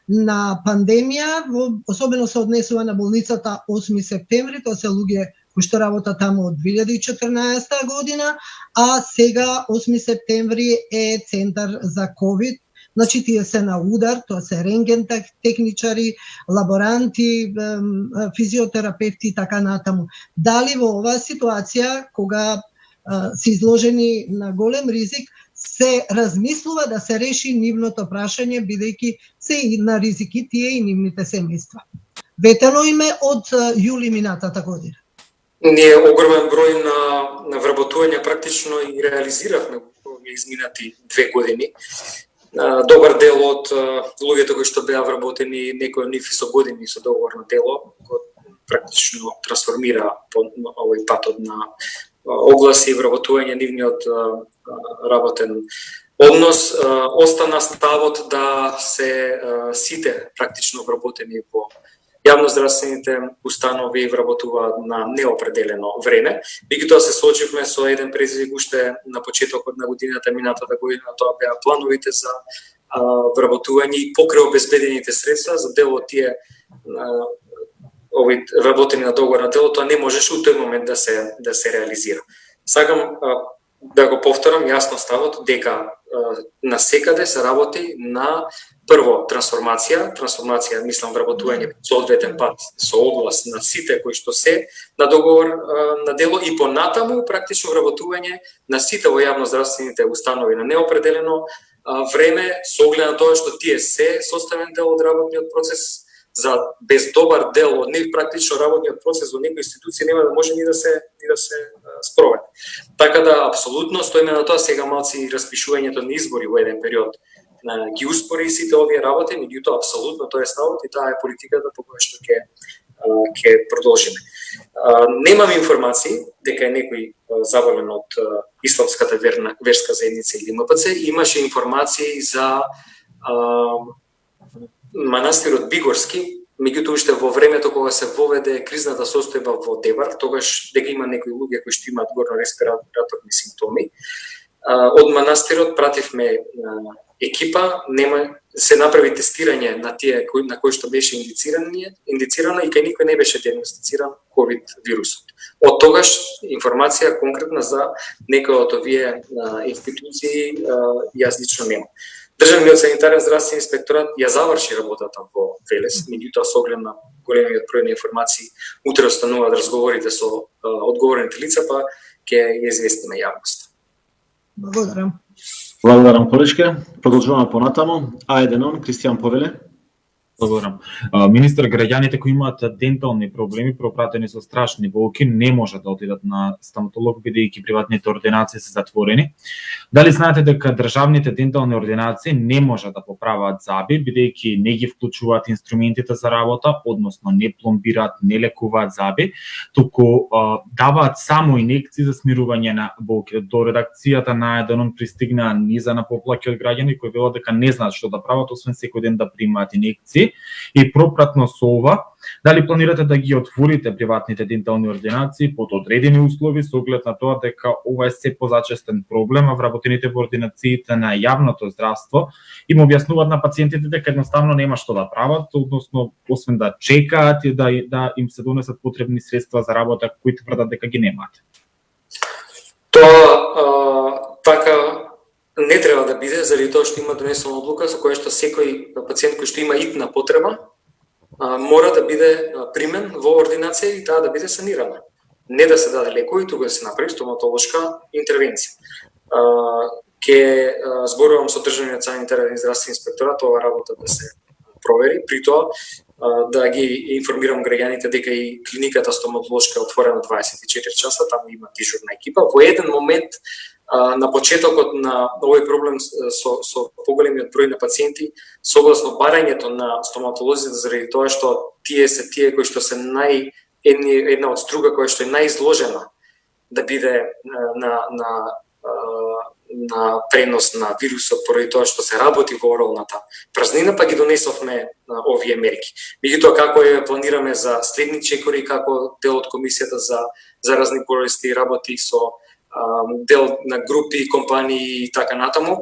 на пандемија, особено се однесува на болницата 8 септември, тоа се луѓе кои што работат таму од 2014 година, а сега 8 септември е центар за ковид. Значи тие се на удар, тоа се рентген техничари, лаборанти, физиотерапевти и така натаму. Дали во оваа ситуација кога се изложени на голем ризик, се размислува да се реши нивното прашање, бидејќи се и на ризики тие и нивните семејства. Ветено име од јули минатата година. Ние огромен број на вработувања практично и реализиравме во изминати 2 години. Добар дел од луѓето кои што беа вработени, некои од нив и со години со договор на дело, практично трансформира по овој патот на огласи и вработување нивниот работен однос. Остана ставот да се сите практично вработени во јавноздравствените установи вработуваат на неопределено време. Меѓутоа се соочивме со еден предизвик уште на почетокот на годината минатата година, тоа беа плановите за вработување и покрај обезбедените средства за дел од тие овој вработени на договор на дело, тоа не можеше у тој момент да се реализира. Сакам да го повторам јасно ставот дека насекаде се работи на прво трансформација, мислам вработување со одветен пат, со оглас на сите кои што се на договор на дело и понатаму практично вработување на сите во јавноздравствените установи на неопределено време со оглед на тоа што тие се составен дел од работниот процес. За без добар дел од нив практично работниот процес во некои институции нема да може ни да се спроведе. Така да апсолутно стоиме на тоа, сега малци распишувањето на избори во еден период ги успори сите овие работи, меѓутоа апсолутно тоа е ставот и таа е политиката по која што ќе продолжиме. Немам информации дека е некој заболен од исламската верска заедница или МПЦ, имаше информации за манастирот Бигорски, меѓутоа уште во времето кога се воведе кризната состојба во Дебар, тогаш дека има некои луѓе кои што имаат горно респираторни симптоми. Од манастирот пративме екипа, се направи тестирање на тие на кои што беше индицирано и кај никој не беше диагностициран ковид вирусот. Од тогаш информација конкретна за некои од овие институции јас лично немам. Државниот санитарен здравствен инспекторат ја заврши работата во Велес, меѓутоа со оглед на големиот број на информации, утре остануваат разговорите со одговорните лица, па ќе ја известиме јавноста. Благодарам. Благодарам, колешке. Продолжуваме понатаму. А1, Кристијан Повеле. Благодарам. Министер, граѓаните кои имаат дентални проблеми, пропратени со страшни болки, не можат да отидат на стоматолог бидејќи приватните ординации се затворени. Дали знаете дека државните дентални ординации не можат да поправаат заби бидејќи не ги вклучуваат инструментите за работа, односно не пломбираат, не лекуваат заби, туку даваат само инекции за смирување на болки. До редакцијата на еден пристигнаа низа на поплаки од граѓани кои велат дека не знаат што да прават освен секој ден да примаат инекции. И пропратно со ова, дали планирате да ги отворите приватните дентални ординации под одредени услови со оглед на тоа дека ова е се позачестен проблем, а вработените во ординациите на јавното здравство им објаснуваат на пациентите дека едноставно нема што да прават, односно освен да чекаат и да им се донесат потребни средства за работа кои тврдат дека ги немаат. Тоа така не треба да биде, заради тоа што има донесена одлука со која што секој пациент кој што има итна потреба мора да биде примен во ординација и таа да биде санирана. Не да се даде лекови, туку да се направи стоматолошка интервенција. Ке зборувам со државниот санитарен здравствен инспекторат ова работа да се провери, при тоа да ги информирам граѓаните дека и клиниката стоматолошка е отворена 24 часа, таму има дежурна екипа. Во еден момент на почетокот на овој проблем со поголемиот број на пациенти, согласно барањето на стоматолозите заради тоа што тие се тие кои што се една од струга која што е најизложена да биде на пренос на вирусот поради тоа што се работи во оралната празнина, па ги донесовме овие мерки. Меѓутоа како ја планираме за следни чекори, како дел од комисијата за заразни болести работи со дел на групи, компании и така натаму,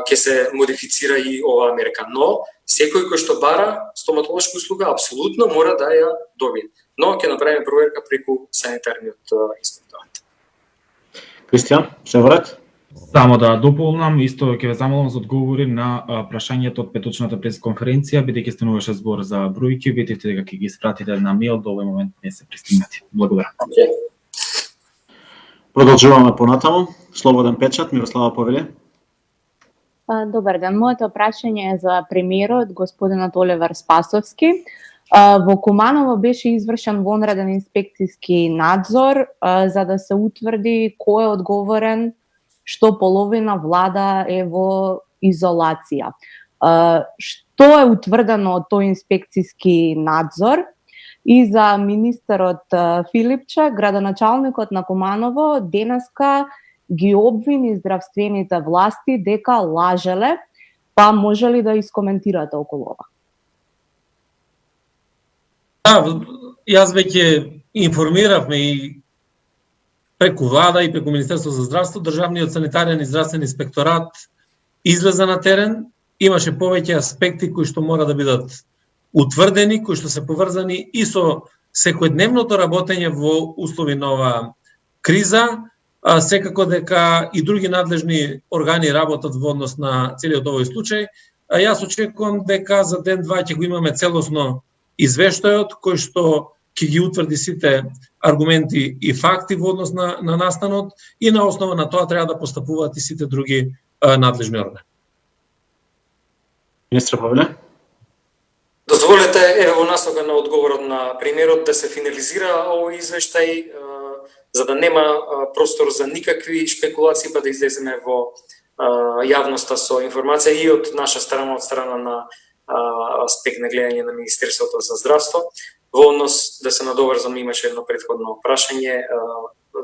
ќе се модифицира и оваа мерка. Но секој кој што бара стоматолошка услуга апсолутно мора да ја добие. но ќе направиме проверка преку санитарниот инспекторат. Кристијан, се врат? Само да дополнам, исто ќе ве замолам за одговори на прашањето од петочната пресконференција, бидејќи стануваше збор за бројки, ветивте дека ќе ги испратите на мејл, до овој момент не се пристигнати. Благодарам. Продолжуваме понатаму. Слободен печат, Мирослава Повеле. Добар ден, моето прашање е за премиерот, господинот Оливер Спасовски. Во Куманово беше извршен вонреден инспекцијски надзор за да се утврди кој е одговорен што половина влада е во изолација. Што е утврдено од тој инспекцијски надзор? И за министерот Филипче, градоначалникот на Куманово денеска ги обвини здравствените власти дека лажеле, па може ли да искоментирате околу ова? Да, јас веќе информиравме и преку влада и преку Министерство за здравство, Државниот санитарен и здравствен инспекторат излезе на терен, имаше повеќе аспекти кои што мора да бидат утврдени, кои што се поврзани и со секојдневното работење во услови на ова криза, секако дека и други надлежни органи работат во однос на целиот овој случај. Јас очекувам дека за ден-два ќе го имаме целосно извештајот кој што ќе ги утврди сите аргументи и факти во однос на настанот и на основа на тоа треба да постапуваат и сите други надлежни органи. Министр Павле. Дозволете, еве во насока на одговорот на премиерот да се финализира овој извештај, за да нема простор за никакви шпекулации, па да излеземе во јавноста со информација и од наша страна, од страна на аспект на гледање на Министерството за здравство. Во однос да се надоврзам, имаше едно претходно прашање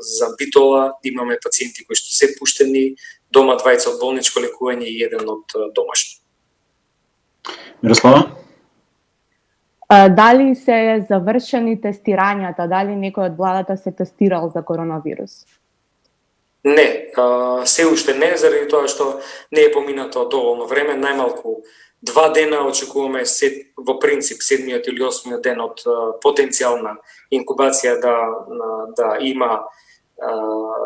за Битола, имаме пациенти кои што се пуштени дома, двајца од болничко лекување и еден од домашно. Мирослава. Дали се завршени тестирањата, дали некој од владата се тестирал за коронавирус? Не, се уште не, заради тоа што не е поминато доволно време, најмалку 2 дена очекуваме во принцип 7-миот или 8-миот ден од потенцијална инкубација да има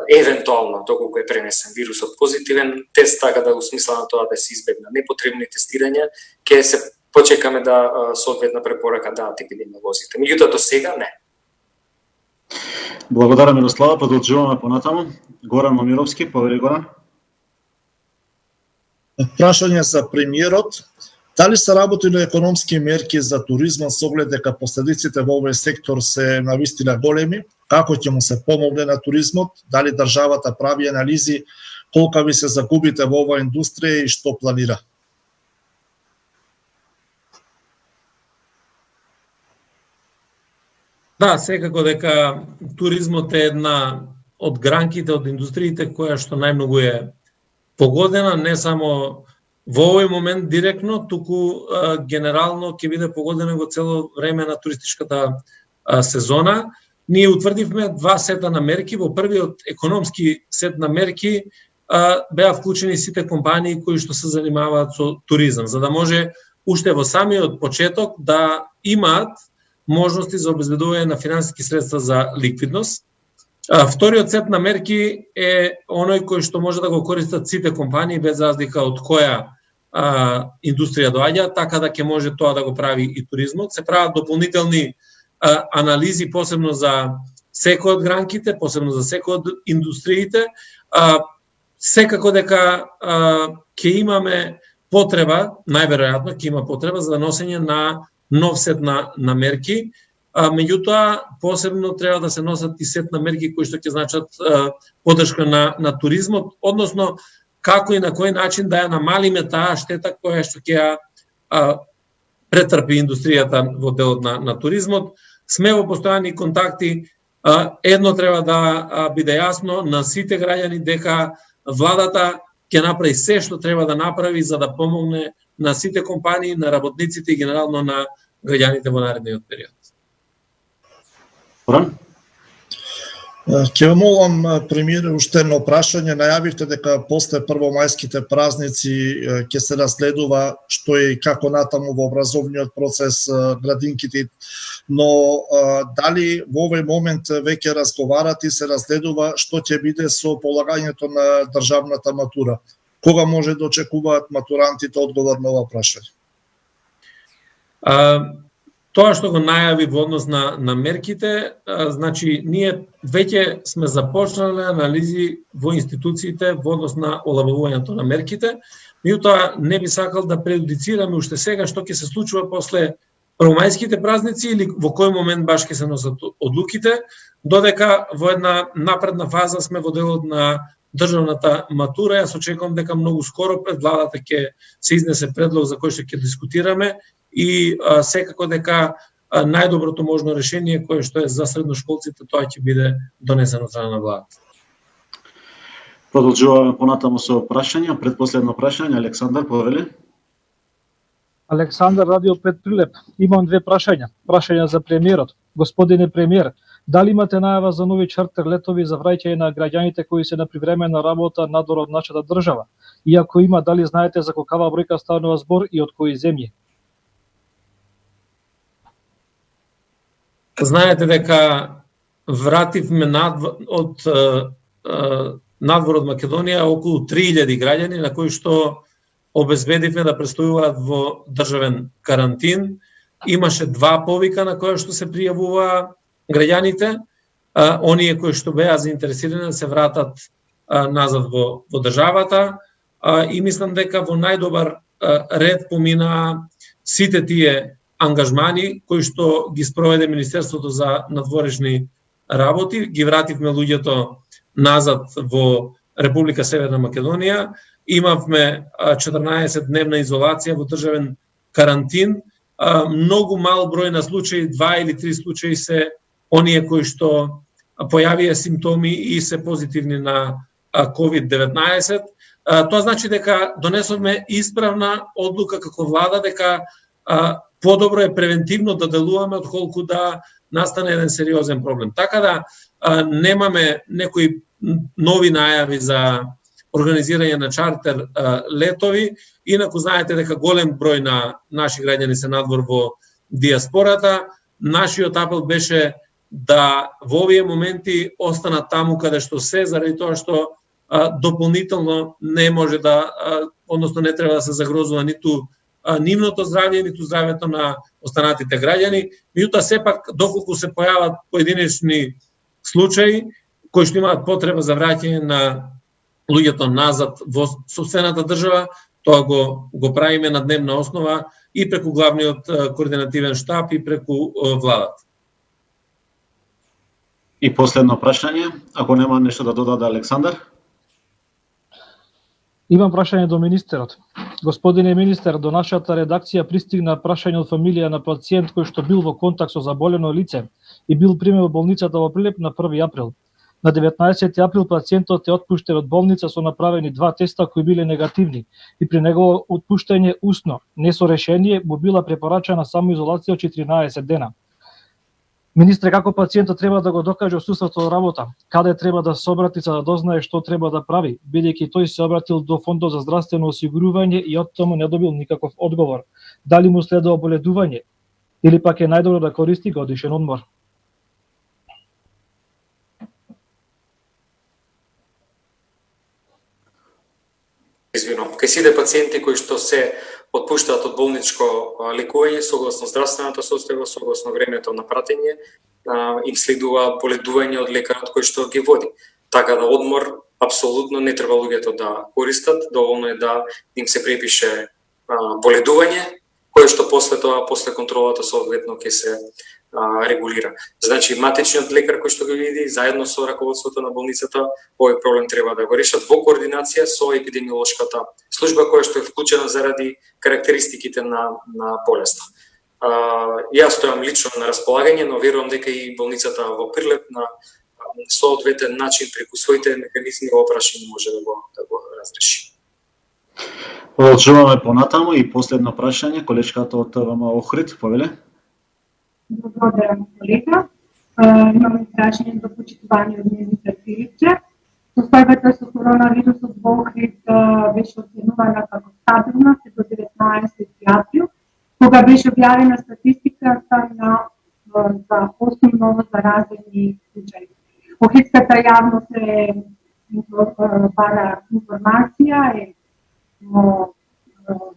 евентуално, доколку е пренесен вирусот позитивен тест, така да усмисла на тоа да се избегна непотребни тестирања, ќе се почекаме да соодветна препорака дадат епидемиолозите. Меѓутоа до сега не. Благодарам, Мирослава. Продолжуваме понатаму. Горан Момировски, повели Горан. Прашање за премиерот. Дали се работили економски мерки за туризмот со оглед дека последиците во овој сектор се навистина големи? Како ќе му се помогне на туризмот? Дали државата прави анализи колка ви се загубите во оваа индустрија и што планира? Да, секако дека туризмот е една од гранките, од индустриите која што најмногу е погодена, не само во овој момент директно, туку генерално ќе биде погодена во цело време на туристичката сезона. Ние утврдивме 2 сета на мерки. Во првиот економски сет на мерки беа вклучени сите компании кои што се занимаваат со туризам, за да може уште во самиот почеток да имаат можности за обезбедување на финансиски средства за ликвидност. Вториот сет на мерки е оној кој што може да го користат сите компании без разлика од која индустрија доаѓа, така да ќе може тоа да го прави и туризмот. Се прават дополнителни анализи посебно за секој од гранките, посебно за секој од индустриите. Секако дека ќе имаме потреба, најверојатно ќе има потреба за носење на нов сет на мерки. Меѓутоа, посебно треба да се носат и сет на мерки кои што ќе значат поддршка на туризмот, односно како и на кој начин да ја намалиме таа штета која што ќе ја претрпи индустријата во делот на туризмот. Сме во постојани контакти. Едно треба да биде јасно на сите граѓани дека владата ќе направи се што треба да направи за да помогне на сите компании, на работниците и генерално на граѓаните во наредниот период. Ќе ве молам, премиере, уште едно прашање. Најавивте дека после првомајските празници ќе се разгледува што е и како натаму во образовниот процес градинките, но дали во овој момент веќе разговарат и се разгледува што ќе биде со полагањето на државната матура? Кога може да очекуваат матурантите одговор на ова прашање? Тоа што го најави во однос на мерките, значи ние веќе сме започнале анализи во институциите во однос на олабавувањето на мерките, меѓутоа не би сакал да предуцираме уште сега што ќе се случува после првомајските празници или во кој момент баш ќе се носат одлуките, додека во една напредна фаза сме во делот на државната матура. Јас очекувам дека многу скоро пред владата ќе се изнесе предлог за кој што ќе дискутираме и секако дека најдоброто можно решение кое што е за средношколците, тоа ќе биде донесено од страна на владата. Продолжуваме понатаму со прашања. Предпоследно прашање, Александар, повели. Александар, Радио 5 Прилеп. Имам две прашања. Прашања за премиерот. Господине премиер, дали имате најава за нови чартер летови за враќање на граѓаните кои се на привремена работа надвор од нашата држава? И ако има, дали знаете за колкава бројка станува збор и од кои земји? Знаете дека вративме од надвор од Македонија околу 3000 граѓани на кои што обезбедивме да престојуваат во државен карантин. Имаше 2 повика на кои што се пријавуваа граѓаните, оние кои што беа заинтересирани да се вратат назад во државата, и мислам дека во најдобар ред поминаа сите тие ангажмани кои што ги спроведе Министерството за надворешни работи. Ги вративме луѓето назад во Република Северна Македонија. Имавме 14-дневна изолација во државен карантин. Многу мал број на случаи, 2 или 3 случаи се оние кои што појавија симптоми и се позитивни на COVID-19. Тоа значи дека донесовме исправна одлука како влада дека подобро е превентивно да делуваме отколку да настане еден сериозен проблем. Така да немаме некои нови најави за организирање на чартер летови. Инаку знаете дека голем број на наши граѓани се надвор во диаспората. Нашиот апел беше да во овие моменти останат таму каде што се, заради тоа што дополнително не може да, односно не треба да се загрозува ниту нивното здравје, ниту здравјето на останатите граѓани. Меѓутоа сепак доколку се појават поединечни случаи кои што имаат потреба за враќање на луѓето назад во сопствената држава, тоа го правиме на дневна основа и преку главниот координативен штаб и преку владата. И последно прашање, ако нема нешто да додаде Александар. Имам прашање до министерот. Господине министер, до нашата редакција пристигна прашање од фамилија на пациент кој што бил во контакт со заболено лице и бил примен во болницата во Прилеп на 1 април. На 19 април пациентот е отпуштен од болница со направени 2 теста кои биле негативни и при негово отпуштање усно, не со решение, му била препорачана самоизолација од 14 дена. Министре, како пациентот треба да го докаже отсуството од работа? Каде треба да се обрати за да дознае што треба да прави, бидејќи тој се обратил до Фондот за здравствено осигурување и од таму не добил никаков одговор? Дали му следува боледување или пак е најдобро да користи годишен одмор? Кај сите пациенти кои што се отпуштаат од болничко лекување согласно здравствената состојба, согласно времето на пратење, им следува боледување од лекарот кој што ги води. Така да одмор апсолутно не треба луѓето да користат, доволно е да им се припише боледување, кое што после тоа, после контролата соодветно ќе се регулира. Значи, матичниот лекар кој што го види, заедно со раководството на болницата, овој проблем треба да го решат во координација со епидемиолошката служба која што е вклучена заради карактеристиките на болеста. Јас стојам лично на располагање, но верувам дека и болницата во Прилеп на соодветен начин преку своите механизми ова прашање може да го разреши. Продолжуваме понатаму и последно прашање, колешката од ТВМ Охрид, повеле. Благодарам, колега. Имаме прашање до почитуваниот министер Филипче. Состојбата со коронавирусот во Охрид беше оценувана како стабилна се до 19 април, кога беше објавена статистиката за 8 ново заразени случаи. Охридската јавност бара информација во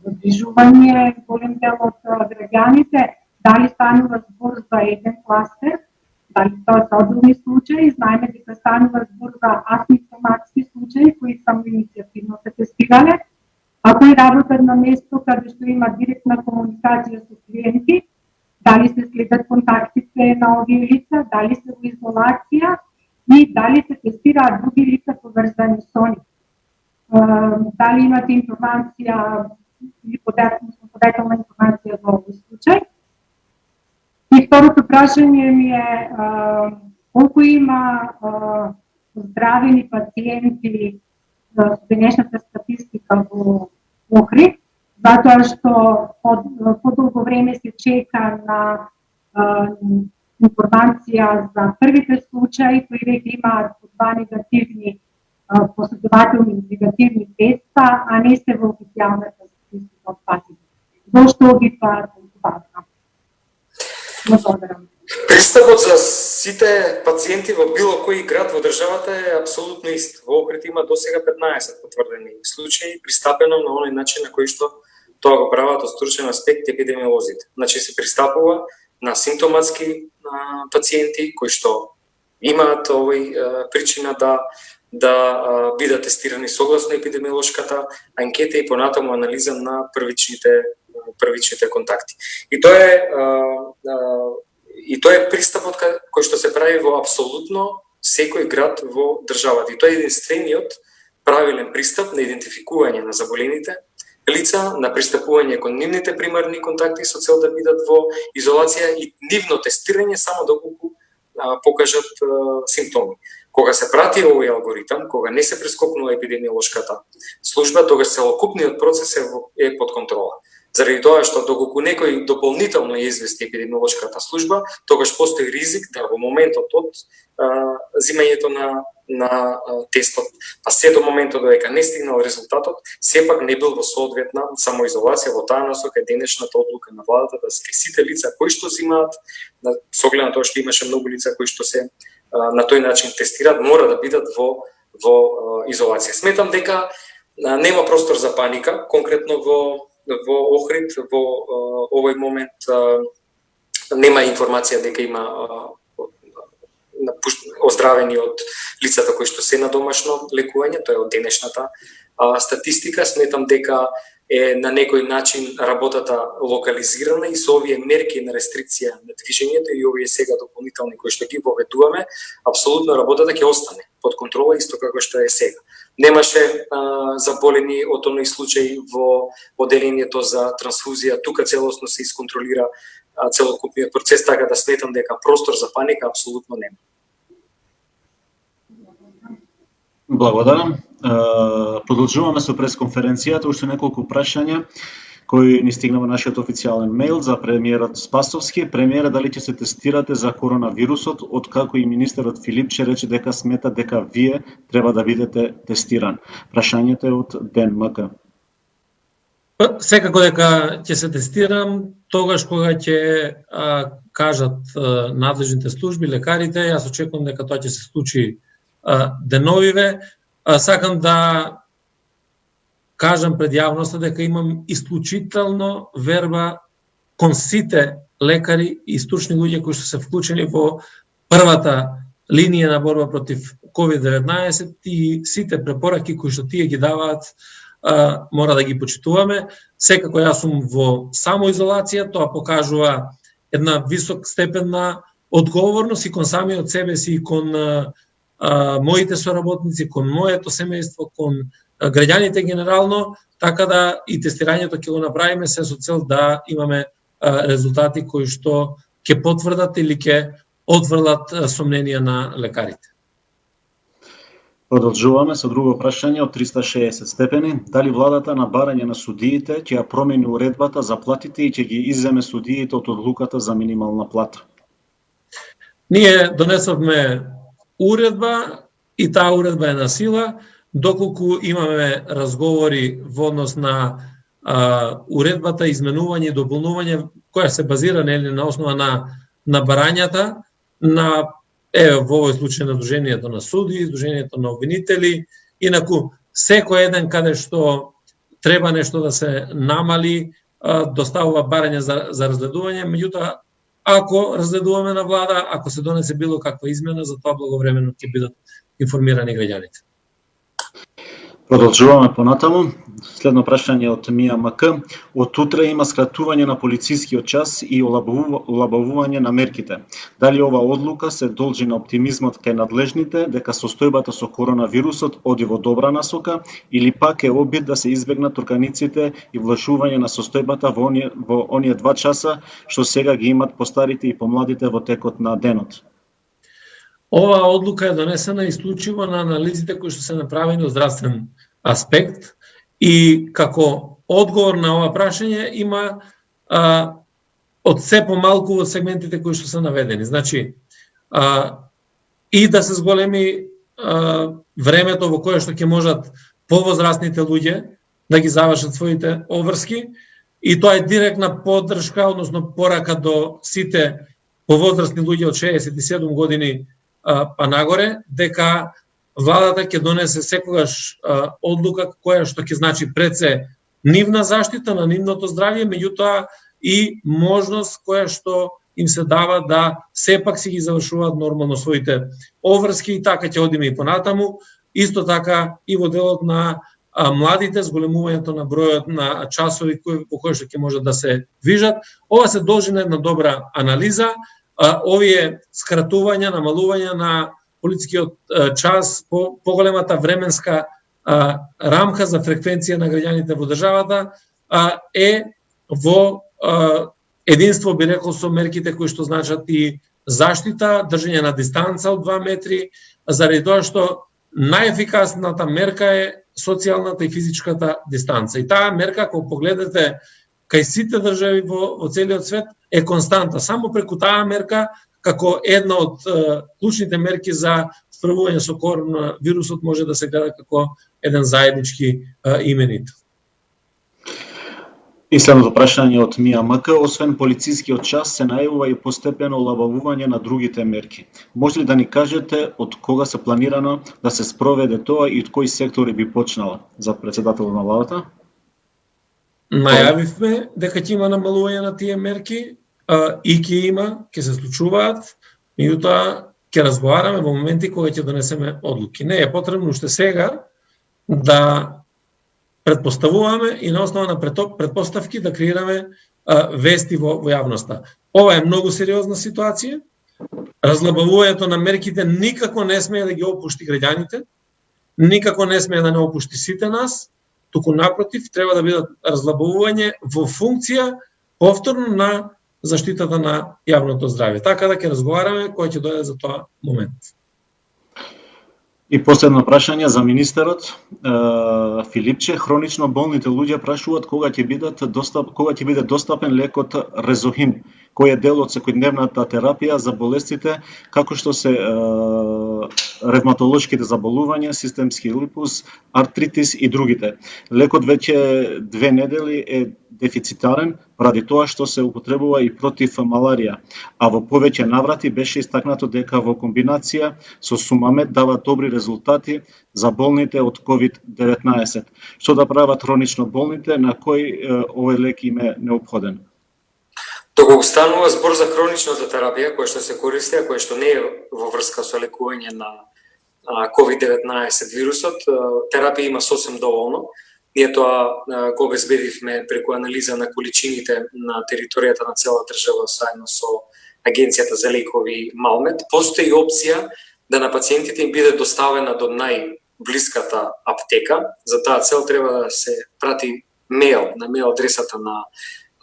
задржување голем дел од граѓаните, дали станува збор за еден кластер, дали тоа се одделни случаи. Знаеме дека станува збор за асимптоматски случаи кои само иницијативно се тестирале, а кои работат на место каде што има директна комуникација со клиенти, дали се следат контактите на овие лица, дали се во изолација и дали се тестираат други лица поврзани со нив. Дали имате информација или подетелна информација за овој случај? И второто прашање ми е колку има здравени пациенти за денешната статистика во Охрид, затоа што подолго време се чека на информација за првите случаи кои веќе имаат два негативни последователни негативни теста, а не се во официјалната статистика од пациенти. Зошто ги тоа толку важно? Благодарам. Пристапот за сите пациенти во било кој град во државата е апсолутно ист. Во Охрид има досега 15 потврдени случаи, пристапено на оној начин на кој што тоа го прават од стручен аспект епидемиолозите. Значи се пристапува на симптоматски пациенти кои што имаат овој причина да бидат тестирани согласно епидемиолошката анкета и понатаму анализа на првичните контакти. И тоа е пристапот кој што се прави во апсолутно секој град во државата. И тоа е единствениот правилен пристап на идентификување на заболените лица, на пристапување кон нивните примарни контакти со цел да бидат во изолација и нивно тестирање само доколку покажат симптоми. Кога се прати овој алгоритам, кога не се прескокнува епидемиолошката служба, тогаш целокупниот процес е под контрола. Заради тоа што доколку некој дополнително ја извести епидемиолошката служба, тогаш постои ризик да во моментот од зимањето на тестот, па се до моментот додека не стигнал резултатот, сепак не бил во соодветна самоизолација. Во таа насока е денешната одлука на владата да сите лица кои што зимаат, со оглед на тоа што имаше многу лица кои што се на тој начин тестираат, мора да бидат во изолација. Сметам дека нема простор за паника, конкретно во Охрид во овој момент нема информација дека има оздравени од лицата кои што се на домашно лекување, тоа е од денешната статистика. Сметам дека е на некој начин работата локализирана и со овие мерки на рестрикција на движењето и овие сега дополнителни кои што ги воведуваме, апсолутно работата ќе остане под контрола исто како што е сега. Немаше заболени од оној случај во оделението за трансфузија, тука целосно се исконтролира целокупниот процес, така да сметам дека простор за паника апсолутно нема. Благодарам. Продолжуваме со пресконференцијата, уште неколку прашања кои ни стигна во нашиот официјален мејл за премиерот Спасовски. Премиера, дали ќе се тестирате за коронавирусот, откако и министерот Филипче рече дека смета дека вие треба да бидете тестиран? Прашањето е од Ден МК. Секако дека ќе се тестирам, тогаш кога ќе кажат надлежните служби, лекарите, јас очекувам дека тоа ќе се случи деновиве. Сакам да кажам пред јавноста дека имам исклучително верба кон сите лекари и стручни луѓе кои што се вклучени во првата линија на борба против COVID-19 и сите препораки кои што тие ги даваат, мора да ги почитуваме. Секако јас сум во самоизолација, тоа покажува една висок степен на одговорност и кон самиот себе си и кон моите соработници, кон моето семејство, кон граѓаните генерално, така да и тестирањето ќе го направиме се со цел да имаме резултати кои што ќе потврдат или ќе отврлат сомненија на лекарите. Продолжуваме со друго прашање од 360 степени. Дали владата на барање на судиите ќе ја промени уредбата за платите и ќе ги изземе судиите од одлуката за минимална плата? Ние донесовме уредба и таа уредба е на сила, доколку имаме разговори во однос на уредбата, изменување и дополнување, која се базира на основа на барањата, на во овој случај на Друженијето на суди, Друженијето на обвинители, инаку секој еден каде што треба нешто да се намали, доставува барање за разгледување, меѓутоа ако разгледуваме на влада, ако се донесе било каква измена, за тоа благовремено ќе бидат информирани граѓаните. Продолжуваме понатаму. Следно прашање од Мија МК. Од утре има скратување на полицискиот час и олабавување на мерките. Дали ова одлука се должи на оптимизмот кај надлежните дека состојбата со коронавирусот оди во добра насока или пак е обид да се избегнат турканиците и влошување на состојбата во оние 2 часа што сега ги имат постарите и помладите во текот на денот? Оваа одлука е донесена исклучиво на анализите кои што се направени од здравствен аспект и како одговор на ова прашање има од се помалку од сегментите кои што се наведени. Значи, и да се зголеми времето во кое што ќе можат повозрастните луѓе да ги завршат своите обврски и тоа е директна поддршка, односно порака до сите повозрастни луѓе од 67 години па нагоре, дека владата ќе донесе секогаш одлука која што ќе значи пред се нивна заштита на нивното здравје, меѓутоа и можност која што им се дава да сепак си ги завршуваат нормално своите обврски и така ќе одиме и понатаму. Исто така и во делот на младите, зголемувањето на бројот на часови по кои што ќе можат да се движат. Ова се должи на една добра анализа. Овие скратувања, намалување на полицискиот час, поголемата временска рамка за фреквенција на граѓаните во државата е во единство, би рекол, со мерките кои што значат и заштита, држање на дистанца од 2 метри, заради тоа што најефикасната мерка е социјалната и физичката дистанца. И таа мерка, ако погледнете кај сите држави во целиот свет, е константа. Само преку таа мерка, како една од клучните мерки за справување со коронавирусот, може да се гледа како еден заеднички именител. И следното прашање од Мија МК. Освен полицискиот час, се најавува и постепено олабавување на другите мерки. Може ли да ни кажете од кога се планирано да се спроведе тоа и од кои сектори би почнала за претседателот на владата? Најавивме дека ќе има намалување на тие мерки и ќе се случуваат, меѓутоа ќе разговараме во моменти кога ќе донесеме одлуки. Не е потребно уште сега да предпоставуваме и на основа на предпоставки да креираме вести во јавноста. Ова е многу сериозна ситуација. Разлабавувањето на мерките никако не смее да ги опушти граѓаните, никако не смее да не опушти сите нас, туку напротив, треба да бидат разлабавување во функција повторно на заштитата на јавното здравје. Така да ќе разговараме кој ќе дојде за тоа момент. И последно прашање за министерот Филипче. Хронично болните луѓе прашуваат кога ќе биде достапен лекот Резохим, кој е дел од секојдневната терапија за болестите како што се ревматолошките заболувања, системски лупус, артритис и другите. Лекот веќе 2 недели е дефицитарен, ради тоа што се употребува и против маларија, а во повеќе наврати беше истакнато дека во комбинација со Сумамед дава добри резултати за болните од COVID-19. Што да прават хронично болните, на кој овој лек им е неопходен? Доколку станува збор за хроничната терапија која што се користи, а која што не е во врска со лекување на COVID-19 вирусот, терапија има сосем доволно. Ние тоа го обезбедивме преку анализа на количините на територијата на цела држава заедно со Агенцијата за лекови Малмед. Постои опција да на пациентите им биде доставена до најблиската аптека. За таа цел треба да се прати мејл на мејл адресата на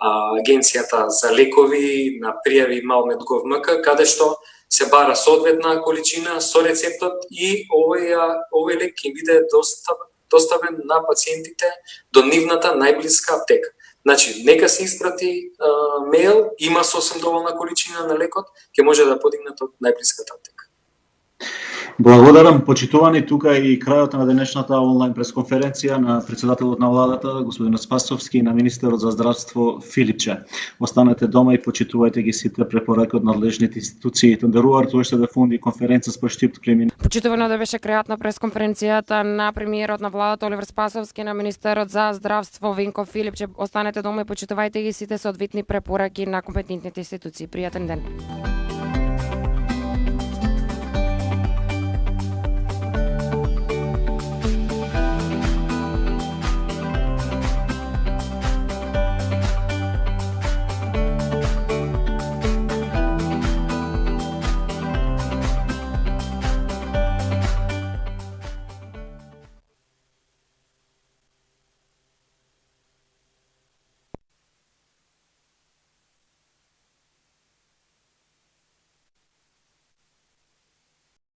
Агенцијата за лекови на пријави Малмед.gov.mk, каде што се бара соодветна количина со рецептот и овој лек ќе биде доставен на пациентите до нивната најблиска аптека. Значи, нека се испрати мејл, има сосем доволна количина на лекот, ќе може да подигнат од најблиската аптека. Благодарам, почитувани, тука и крајот на денешната онлайн пресконференција на председателот на владата, господин Спасовски, и на министерот за здравство Филипче. Останете дома и почитувајте ги сите препораки од надлежните институции. Тендерувар тоа ще да фунди конференција со штип премин. Почитувано да беше крајот на пресконференцијата на премиерот на владата Оливер Спасовски, на министерот за здравство Венко Филипче. Останете дома и почитувајте ги сите соодветни препораки на компетентните институции. Пријатен ден.